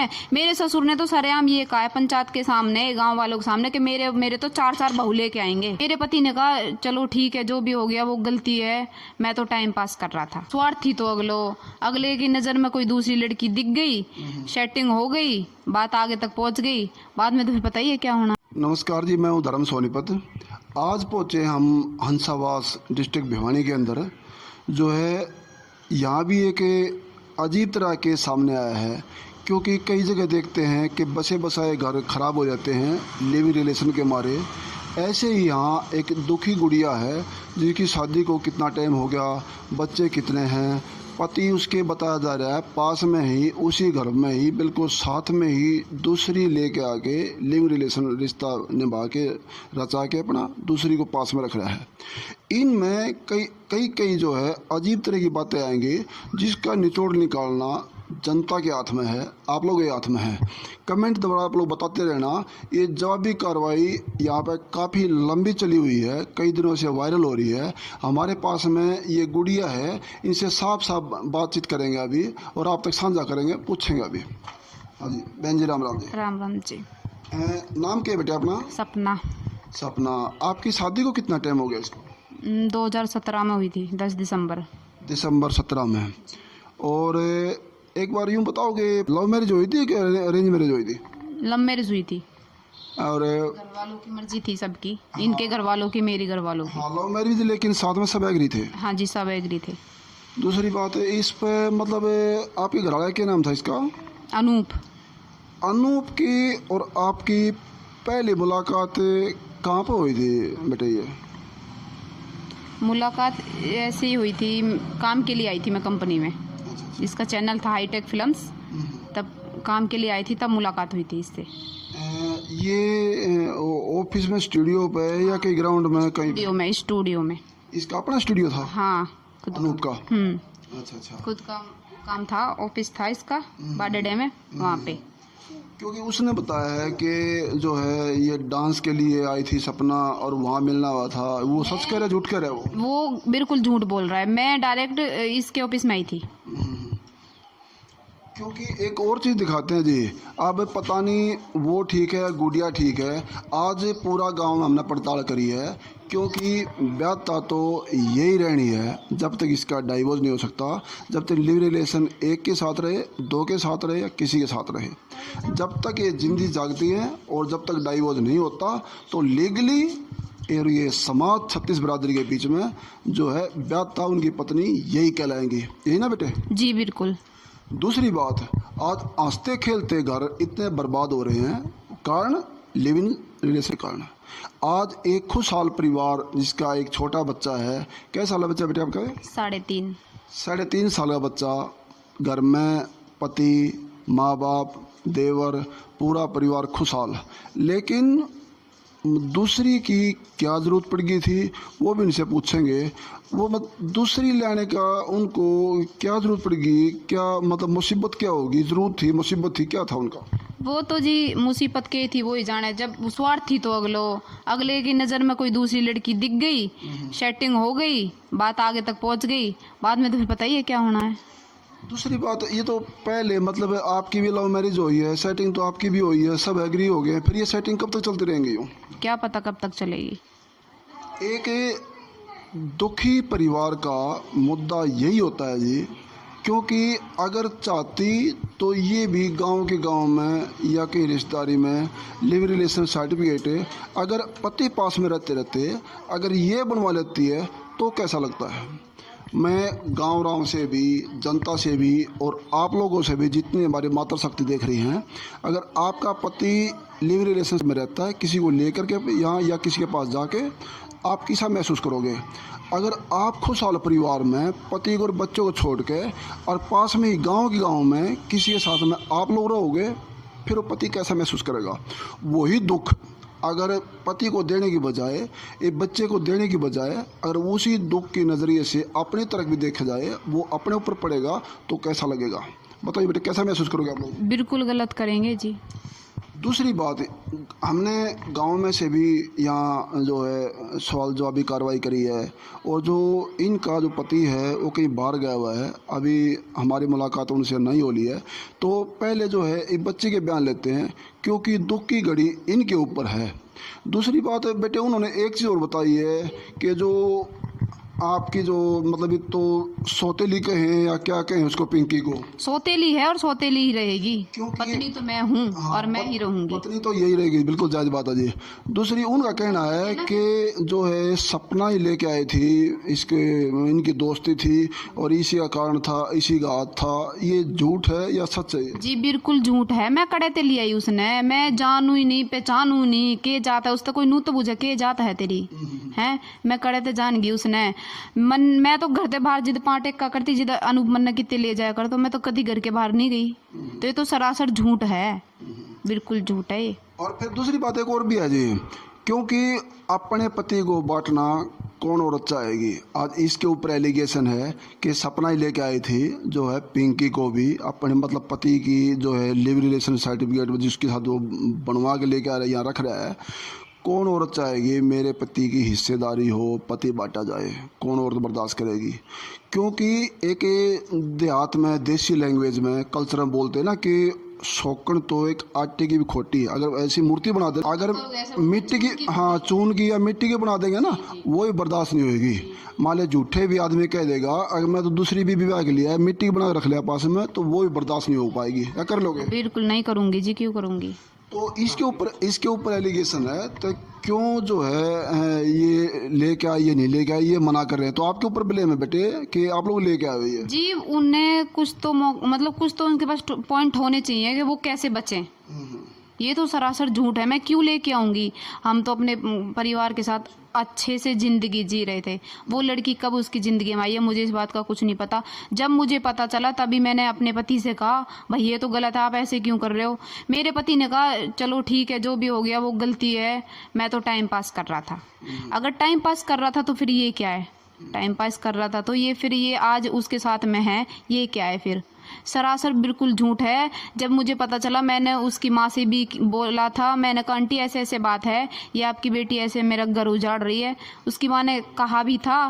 है। मेरे ससुर ने तो सरेआम ये कहा है पंचायत के सामने, गांव वालों के सामने, कि मेरे तो 4 बहू लेके आएंगे। मेरे पति ने कहा चलो ठीक है, जो भी हो गया वो गलती है, मैं तो टाइम पास कर रहा था। स्वार्थी तो अगले की नजर में कोई दूसरी लड़की दिख गई, सेटिंग हो गई, बात आगे तक पहुंच गई, बाद में तो फिर पता ही है क्या होना। नमस्कार जी, मैं हूँ धर्म सोनीपत। आज पहुँचे हम हंसावास डिस्ट्रिक्ट भिवानी के अंदर। जो है यहाँ भी एक अजीब तरह के सामने आया है, क्योंकि कई जगह देखते हैं कि बसे बसाए घर ख़राब हो जाते हैं लिविंग रिलेशन के मारे। ऐसे ही यहाँ एक दुखी गुड़िया है जिसकी शादी को कितना टाइम हो गया, बच्चे कितने हैं, पति उसके बताया जा रहा है पास में ही, उसी घर में ही, बिल्कुल साथ में ही दूसरी लेके आके लिविंग रिलेशन रिश्ता निभा के रचा के अपना दूसरी को पास में रख रहा है। इनमें कई जो है अजीब तरह की बातें आएंगी, जिसका निचोड़ निकालना जनता के हाथ में है, आप लोगों के हाथ में है। कमेंट द्वारा आप लोग बताते रहना। ये जवाबी कार्रवाई यहाँ पर काफ़ी लंबी चली हुई है, कई दिनों से वायरल हो रही है। हमारे पास में ये गुड़िया है, इनसे साफ साफ बातचीत करेंगे अभी और आप तक साझा करेंगे, पूछेंगे अभी। हाँ जी बहन जी, राम राम जी। राम राम जी। नाम क्या है बेटा अपना? सपना। सपना, आपकी शादी को कितना टाइम हो गया इसको? 2017 में हुई थी, 10 दिसंबर 17 में। और एक बार यूँ बताओगे, लव मैरिज हुई थी कि अरेंज मैरिज हुई थी? लव मैरिज हुई थी। और घर वालों की मर्जी थी सबकी, इनके घर वालों की, मेरी घर वालों की। हाँ, लव मैरिज, लेकिन साथ में सब एग्री थे? हाँ जी, सब एग्री थे। दूसरी बात है इस पे, मतलब आपके घर वाले क्या नाम था इसका? अनूप। अनूप की और आपकी पहली मुलाकात कहाँ पर हुई थी बेटे? ये मुलाकात ऐसे ही हुई थी, काम के लिए आई थी मैं कंपनी में। इसका चैनल था हाईटेक फिल्म्स, तब काम के लिए आई थी, तब मुलाकात हुई थी इससे। ये ऑफिस में, स्टूडियो पे या कहीं ग्राउंड में? कहीं स्टूडियो में। इसका अपना स्टूडियो था? हाँ, खुद अनूप का। अच्छा। खुद का काम था, ऑफिस था इसका बाडेडे में, वहाँ पे। क्योंकि उसने बताया है कि जो है ये डांस के लिए आई थी सपना और वहाँ मिलना हुआ था। वो सच कह रहा है झूठ कह रहा है? वो बिल्कुल झूठ बोल रहा है। मैं डायरेक्ट इसके ऑफिस में आई थी। क्योंकि एक और चीज़ दिखाते हैं जी, अब पता नहीं वो ठीक है, गुड़िया ठीक है। आज पूरा गांव में हमने पड़ताल करी है, क्योंकि व्याख्या तो यही रहनी है जब तक इसका डाइवोर्स नहीं हो सकता, जब तक लिव रिलेशन एक के साथ रहे, दो के साथ रहे या किसी के साथ रहे, जब तक ये जिंदगी जागती है और जब तक डाइवोर्स नहीं होता, तो लीगली और ये समाज 36 बिरादरी के बीच में जो है व्याख्या उनकी पत्नी यही कहलाएंगी। यही ना बेटे? जी बिल्कुल। दूसरी बात, आज हंसते खेलते घर इतने बर्बाद हो रहे हैं, कारण लिविंग रिलेशन कारण। आज एक खुशहाल परिवार जिसका एक छोटा बच्चा है, कैसा साल बच्चा बेटे आपका? 3.5 3.5 साल का बच्चा, घर में पति, माँ बाप, देवर, पूरा परिवार खुशहाल। लेकिन दूसरी की क्या ज़रूरत पड़ गई थी वो भी इनसे पूछेंगे। वो दूसरी लेने का उनको क्या ज़रूरत पड़ गई, क्या मतलब मुसीबत क्या होगी, ज़रूरत थी, मुसीबत थी, क्या था उनका? वो तो जी मुसीबत के थी, वो ही जाने। जब स्वार्थी तो अगले की नज़र में कोई दूसरी लड़की दिख गई, सेटिंग हो गई, बात आगे तक पहुंच गई, बाद में तो फिर पता ही है क्या होना है। दूसरी बात, ये तो पहले मतलब आपकी भी लव मैरिज हुई है, सेटिंग तो आपकी भी हुई है, सब एग्री हो गए, फिर ये सेटिंग कब तक चलती रहेंगी? यूँ क्या पता कब तक चलेगी। एक दुखी परिवार का मुद्दा यही होता है जी, क्योंकि अगर चाहती तो ये भी गांव के गांव में या कहीं रिश्तेदारी में लिव रिलेशन सर्टिफिकेट अगर पति पास में रहते रहते अगर ये बनवा लेती है तो कैसा लगता है? मैं गांव राम से भी, जनता से भी और आप लोगों से भी, जितनी हमारी मातृशक्ति देख रही हैं, अगर आपका पति लिव रिलेशन में रहता है किसी को लेकर के यहाँ या किसी के पास जाके, आप कैसा महसूस करोगे? अगर आप खुशहाल परिवार में पति और बच्चों को छोड़ के और पास में ही गांव में किसी के साथ में आप लोग रहोगे, फिर वो पति कैसा महसूस करेगा? वही दुख अगर पति को देने की बजाय, एक बच्चे को देने की बजाय, अगर उसी दुख के नज़रिए से अपनी तरफ भी देखा जाए, वो अपने ऊपर पड़ेगा तो कैसा लगेगा? बताइए बेटे, कैसा महसूस करोगे आप लोग? बिल्कुल गलत करेंगे जी। दूसरी बात, हमने गांव में से भी यहाँ जो है सवाल जवाबी कार्रवाई करी है, और जो इनका जो पति है वो कहीं बाहर गया हुआ है, अभी हमारी मुलाकात उनसे नहीं हो ली है। तो पहले जो है एक बच्चे के बयान लेते हैं, क्योंकि दुख की घड़ी इनके ऊपर है। दूसरी बात है बेटे, उन्होंने एक चीज़ और बताई है कि जो आपकी जो मतलब एक तो सौतेली कहें या क्या कहें उसको, पिंकी को सौतेली है और सौतेली ही रहेगी, क्योंकि पत्नी तो मैं हूँ। हाँ, और मैं ही रहूंगी। पत्नी तो यही रहेगी, बिल्कुल जायज बात है जी। दूसरी उनका कहना है कि जो है सपना ही लेके आई थी, इसके इनकी दोस्ती थी और इसी का कारण था, इसी का हाथ था। ये झूठ है या सच है? जी बिल्कुल झूठ है। मैं कड़े ते लिया उसने, मैं जानू ही नहीं, पहचानू नहीं के जाता है उसका, कोई नू तो बुझे के जाता है तेरी है। मैं कड़े ते जान गई उसने। मैं तो घर के बाहर जिद पाँट का करती, जिद अनूप मन्ना कितने ले जाया कर, तो मैं तो कभी घर के बाहर नहीं गई। तो ये तो सरासर झूठ है, बिल्कुल झूठ है ये। और फिर दूसरी बात एक और भी है जी, क्योंकि अपने पति को बांटना कौन औरत चाहेगी? आज इसके ऊपर एलिगेशन है कि सपना ही लेके आई थी जो है पिंकी को भी अपने मतलब पति की जो है लिव रिलेशन सर्टिफिकेट जिसके साथ वो बनवा के लेके आ रहा है, यहाँ रख रहा है। कौन औरत चाहेगी मेरे पति की हिस्सेदारी हो, पति बांटा जाए? कौन औरत बर्दाश्त करेगी? क्योंकि एक देहात में, देसी लैंग्वेज में, कल्चर में बोलते हैं ना कि शौकन तो एक आटे की भी खोटी है। अगर ऐसी मूर्ति बना दे, अगर मिट्टी की, हाँ चून की या मिट्टी की बना देंगे ना, वो ही बर्दाश्त नहीं होगी। मान लिया झूठे भी आदमी कह देगा अगर मैं तो दूसरी भी विवाह के लिए है, मिट्टी की बना के रख लिया पास में, तो वो भी बर्दाश्त नहीं हो पाएगी। क्या कर लोगे? बिल्कुल नहीं करूंगी जी, क्यों करूंगी? तो इसके ऊपर एलिगेशन है, तो क्यों जो है ये लेके आए, ये नहीं लेके आए, ये मना कर रहे हैं। तो आपके ऊपर ब्लेम है बेटे कि आप लोग लेके आए हुए। जी उन्हें कुछ तो मतलब कुछ तो उनके पास पॉइंट होने चाहिए कि वो कैसे बचें। ये तो सरासर झूठ है। मैं क्यों लेके आऊंगी? हम तो अपने परिवार के साथ अच्छे से जिंदगी जी रहे थे। वो लड़की कब उसकी जिंदगी में आई है मुझे इस बात का कुछ नहीं पता। जब मुझे पता चला तभी मैंने अपने पति से कहा भाई ये तो गलत है, आप ऐसे क्यों कर रहे हो। मेरे पति ने कहा चलो ठीक है, जो भी हो गया वो गलती है, मैं तो टाइम पास कर रहा था। अगर टाइम पास कर रहा था तो फिर ये क्या है? टाइम पास कर रहा था तो ये फिर ये आज उसके साथ में है, ये क्या है? फिर सरासर बिल्कुल झूठ है। जब मुझे पता चला मैंने उसकी माँ से भी बोला था, मैंने कहा आंटी ऐसे ऐसे बात है, ये आपकी बेटी ऐसे मेरा घर उजाड़ रही है। उसकी माँ ने कहा भी था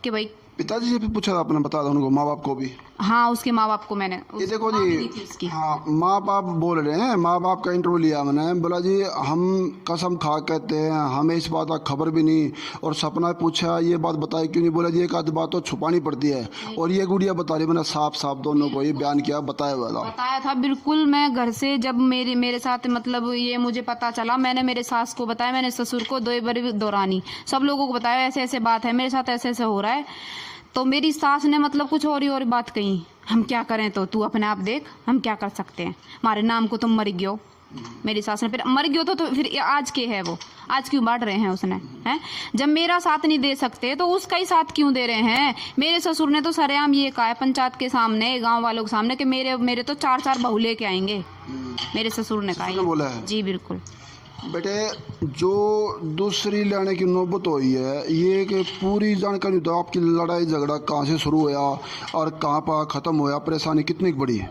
कि भाई, पिताजी से भी पूछा आपने? बता दो उनको, माँ बाप को भी? हाँ उसके माँ बाप को मैंने, ये देखो जी, हाँ माँ बाप बोल रहे हैं, माँ बाप का इंटरव्यू लिया मैंने, बोला जी हम कसम खा कहते हैं हमें इस बात का खबर भी नहीं। और सपना पूछा ये बात बताई क्यों नहीं, बोला जी एक आध बात तो छुपानी पड़ती है। और ये गुड़िया बता रही, मैंने साफ साफ दोनों को ये बयान किया, बताया था बिल्कुल। मैं घर से जब मेरे साथ मतलब ये मुझे पता चला, मैंने मेरे सास को बताया, मैंने ससुर को, 2 बार दौरानी सब लोगों को बताया ऐसे ऐसे बात है, मेरे साथ ऐसे ऐसे हो रहा है। तो मेरी सास ने मतलब कुछ और ही और बात कही। हम क्या करें? तो तू अपने आप देख, हम क्या कर सकते हैं, हमारे नाम को तुम मर गयो। मेरी सास ने फिर मर गयो तो फिर आज के है वो, आज क्यों बांट रहे हैं उसने? हैं जब मेरा साथ नहीं दे सकते तो उसका ही साथ क्यों दे रहे हैं? मेरे ससुर ने तो सरेआम ये कहा है पंचायत के सामने, गांव वालों के सामने कि मेरे तो 4 बहू लेके आएंगे। मेरे ससुर ने कहा बोला है। जी बिल्कुल बेटे, जो दूसरी लेने की नौबत हुई है, ये कि पूरी जानकारी दो आपकी लड़ाई झगड़ा कहाँ से शुरू हुआ और कहाँ पर ख़त्म हुआ, परेशानी कितनी बड़ी है?